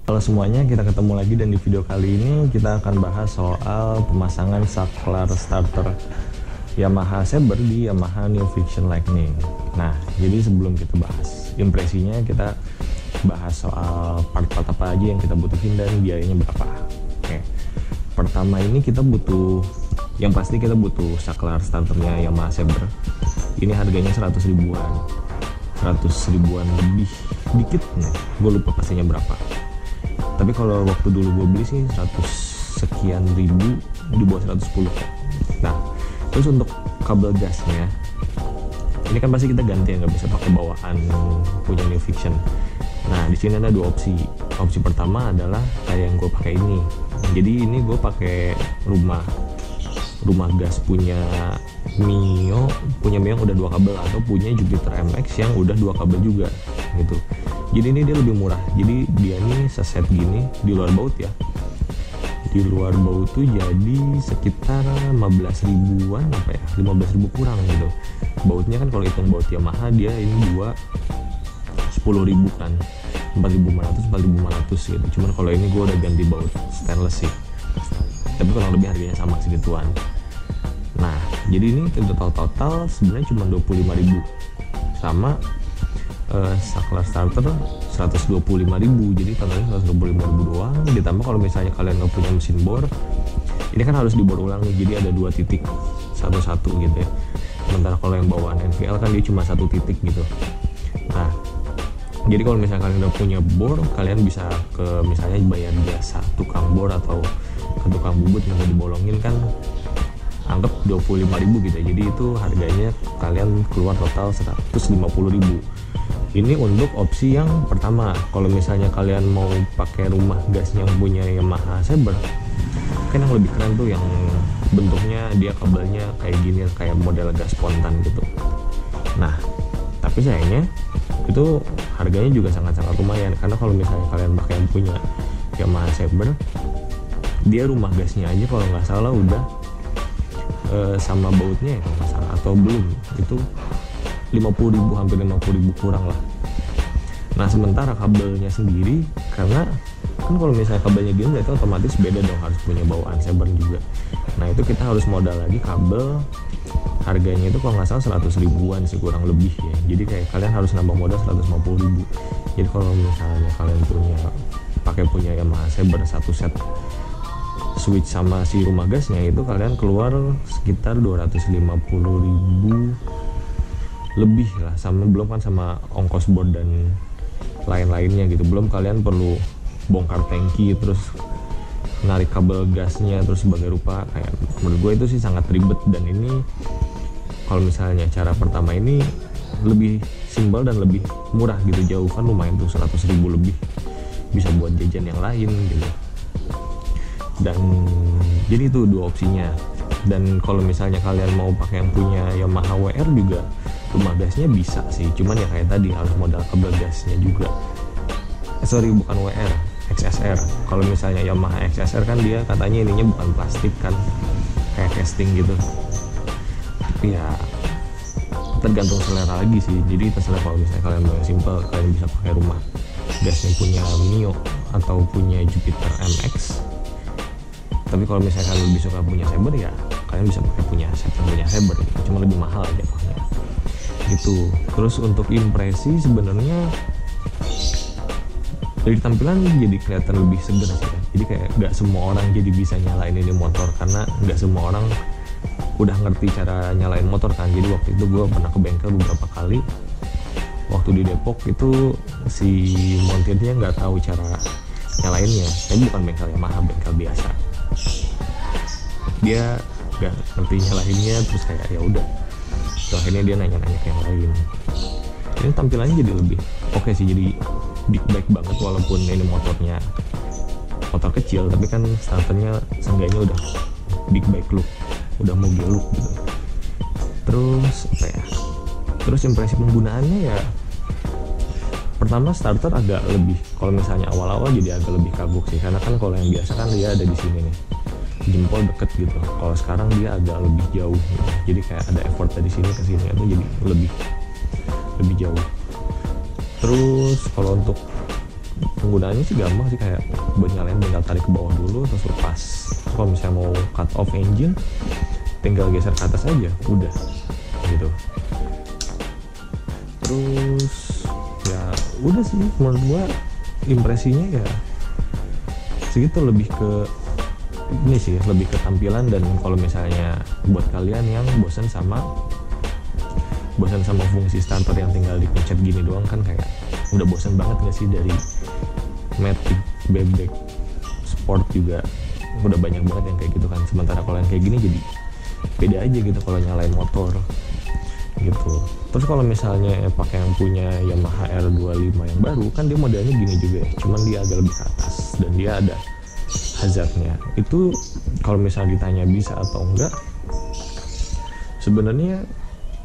Halo semuanya, kita ketemu lagi dan di video kali ini kita akan bahas soal pemasangan saklar starter Yamaha Saber di Yamaha New Fiction Lightning. Nah, jadi sebelum kita bahas impresinya, kita bahas soal part-part apa aja yang kita butuhin dan biayanya berapa. Oke. Pertama ini kita butuh, yang pasti kita butuh saklar starternya Yamaha Saber. Ini harganya 100 ribuan. 100 ribuan lebih dikit nih, gue lupa pastinya berapa. Tapi kalau waktu dulu gue beli sih 100 sekian ribu, di bawah 110. Nah, terus untuk kabel gasnya, ini kan pasti kita ganti ya, nggak bisa pakai bawaan punya New Fiction. Nah, di sini ada dua opsi. Opsi pertama adalah kayak yang gue pakai ini. Jadi ini gue pakai rumah gas punya Mio yang udah dua kabel, atau punya Jupiter MX yang udah dua kabel juga gitu. Jadi ini dia lebih murah. Jadi dia ini seset gini di luar baut ya. Di luar baut tuh jadi sekitar 15 ribuan apa ya? 15 ribu kurang gitu. Bautnya kan kalau hitung baut Yamaha dia ini 10 ribu kan. 4.500 gitu. Cuman kalau ini gue udah ganti baut stainless sih. Tapi kurang lebih harganya sama segituan. Nah, jadi ini total sebenarnya cuma 25 ribu. Sama saklar starter 125 ribu, jadi totalnya 125 ribu doang. Ditambah kalau misalnya kalian nggak punya mesin bor, ini kan harus dibor ulang nih, jadi ada dua titik satu-satu gitu ya. Sementara kalau yang bawaan NVL kan dia cuma satu titik gitu. Nah, jadi kalau misalnya kalian udah punya bor, kalian bisa ke misalnya bayar jasa tukang bor atau ke tukang bubut yang mau dibolongin, kan anggap 25 ribu gitu ya. Jadi itu harganya kalian keluar total 150 ribu. Ini untuk opsi yang pertama. Kalau misalnya kalian mau pakai rumah gas yang punya Yamaha Saber, kan yang lebih keren tuh yang bentuknya dia kabelnya kayak gini, kayak model gas spontan gitu. Nah, tapi sayangnya itu harganya juga sangat-sangat lumayan, karena kalau misalnya kalian pakai yang punya Yamaha Saber, dia rumah gasnya aja kalau nggak salah udah sama bautnya ya kalau nggak salah, atau belum, itu 50 ribu, hampir 50 ribu kurang lah. Nah, sementara kabelnya sendiri, karena kan kalau misalnya kabelnya gini itu otomatis beda dong, harus punya bawaan Saber juga. Nah, itu kita harus modal lagi kabel, harganya itu kalau nggak salah 100 ribuan sih kurang lebih ya. Jadi kayak kalian harus nambah modal 150 ribu. Jadi kalau misalnya kalian punya Yamaha Saber satu set switch sama si rumah gasnya, itu kalian keluar sekitar 250 ribu lebih lah, sama belum kan sama ongkos board dan lain-lainnya gitu. Belum kalian perlu bongkar tangki, terus narik kabel gasnya, terus sebagai rupa. Kayak menurut gue itu sih sangat ribet, dan ini kalau misalnya cara pertama ini lebih simpel dan lebih murah gitu. Jauh kan lumayan tuh 100 ribu lebih, bisa buat jajan yang lain gitu. Dan jadi itu dua opsinya. Dan kalau misalnya kalian mau pakai yang punya Yamaha WR juga, rumah gasnya bisa sih, cuman ya kayak tadi harus modal kabel gasnya juga. Bukan WR, XSR. Kalau misalnya Yamaha XSR kan dia katanya ininya bukan plastik kan, kayak casting gitu. Tapi ya tergantung selera lagi sih. Jadi terserah, kalau misalnya kalian mau yang simple, kalian bisa pakai rumah gasnya punya Mio atau punya Jupiter MX. Tapi kalau misalnya kalian lebih suka punya Saber, ya kalian bisa pakai punya Saber gitu. Cuma lebih mahal aja pokoknya gitu. Terus untuk impresi, sebenarnya dari tampilan jadi kelihatan lebih segar sih ya. Jadi kayak nggak semua orang jadi bisa nyalain ini motor, karena nggak semua orang udah ngerti cara nyalain motor kan. Jadi waktu itu gue pernah ke bengkel beberapa kali waktu di Depok, itu si montirnya nggak tahu cara nyalainnya. Tapi bukan bengkel Yamaha, bengkel biasa. Dia nggak ngerti nyalainnya, terus kayak ya udah. Akhirnya dia nanya-nanya ke yang lain. Ini tampilannya jadi lebih oke sih, jadi big bike banget, walaupun ini motornya motor kecil, tapi kan starternya seenggaknya udah big bike look, udah mobil look gitu. Terus apa ya? Terus impresi penggunaannya ya, pertama starter agak lebih, kalau misalnya awal-awal jadi agak lebih kagok sih, karena kan kalau yang biasa kan dia ada di sini nih, jempol deket gitu. Kalau sekarang dia agak lebih jauh gitu. Jadi kayak ada effort dari sini ke sini, itu jadi lebih jauh. Terus kalau untuk penggunaannya sih gampang sih, kayak buat nyalain tinggal tarik ke bawah dulu terus lepas. Kalau misalnya mau cut off engine tinggal geser ke atas aja udah gitu. Terus ya udah sih menurut gua impresinya ya segitu, lebih ke ini sih, lebih ke tampilan. Dan kalau misalnya buat kalian yang bosan sama fungsi starter yang tinggal dipencet gini doang kan, kayak udah bosan banget gak sih dari Matic Bebek Sport juga udah banyak banget yang kayak gitu kan. Sementara kalau yang kayak gini jadi beda aja gitu kalau nyalain motor gitu. Terus kalau misalnya pakai yang punya Yamaha R25 yang baru kan, dia modelnya gini juga ya, cuman dia agak lebih ke atas dan dia ada hazardnya. Itu kalau misalnya ditanya bisa atau enggak, sebenarnya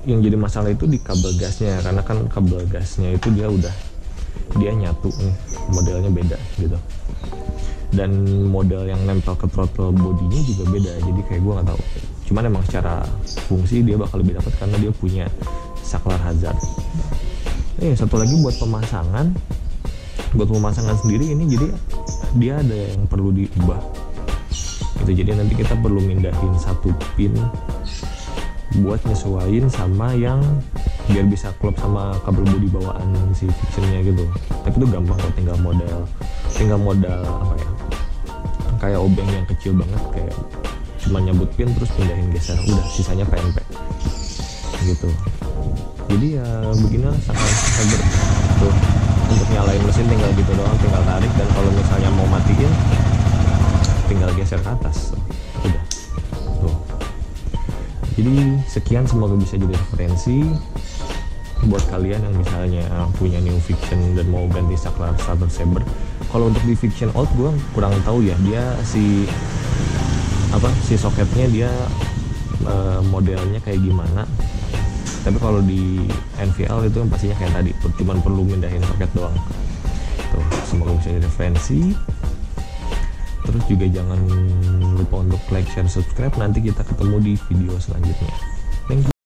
yang jadi masalah itu di kabel gasnya, karena kan kabel gasnya itu dia nyatu nih, modelnya beda gitu. Dan model yang nempel ke throttle bodinya juga beda, jadi kayak gue nggak tahu. Cuman emang secara fungsi dia bakal lebih dapat karena dia punya saklar hazard. Satu lagi buat pemasangan sendiri ini, jadi dia ada yang perlu diubah gitu. Jadi nanti kita perlu mindahin satu pin buat nyesuaiin sama yang biar bisa klop sama kabel bodi bawaan si fictionnya gitu. Tapi itu gampang kok, tinggal modal apa ya, kayak obeng yang kecil banget, kayak cuma nyabut pin terus pindahin geser, udah sisanya PNP gitu. Jadi ya beginilah saklar saber tuh, untuk nyalain mesin tinggal gitu doang, tinggal tarik, dan kalau misalnya mau matiin tinggal geser ke atas, udah tuh. Jadi sekian, semoga bisa jadi referensi buat kalian yang misalnya punya new Fiction dan mau ganti saklar starter saber. Kalau untuk di Fiction old gue kurang tahu ya, dia si soketnya dia modelnya kayak gimana. Tapi kalau di NVL itu yang pastinya kayak tadi, cuman perlu mindahin soket doang tuh. Semoga bisa jadi referensi. Terus juga jangan lupa untuk like, share, subscribe. Nanti kita ketemu di video selanjutnya. Thank you.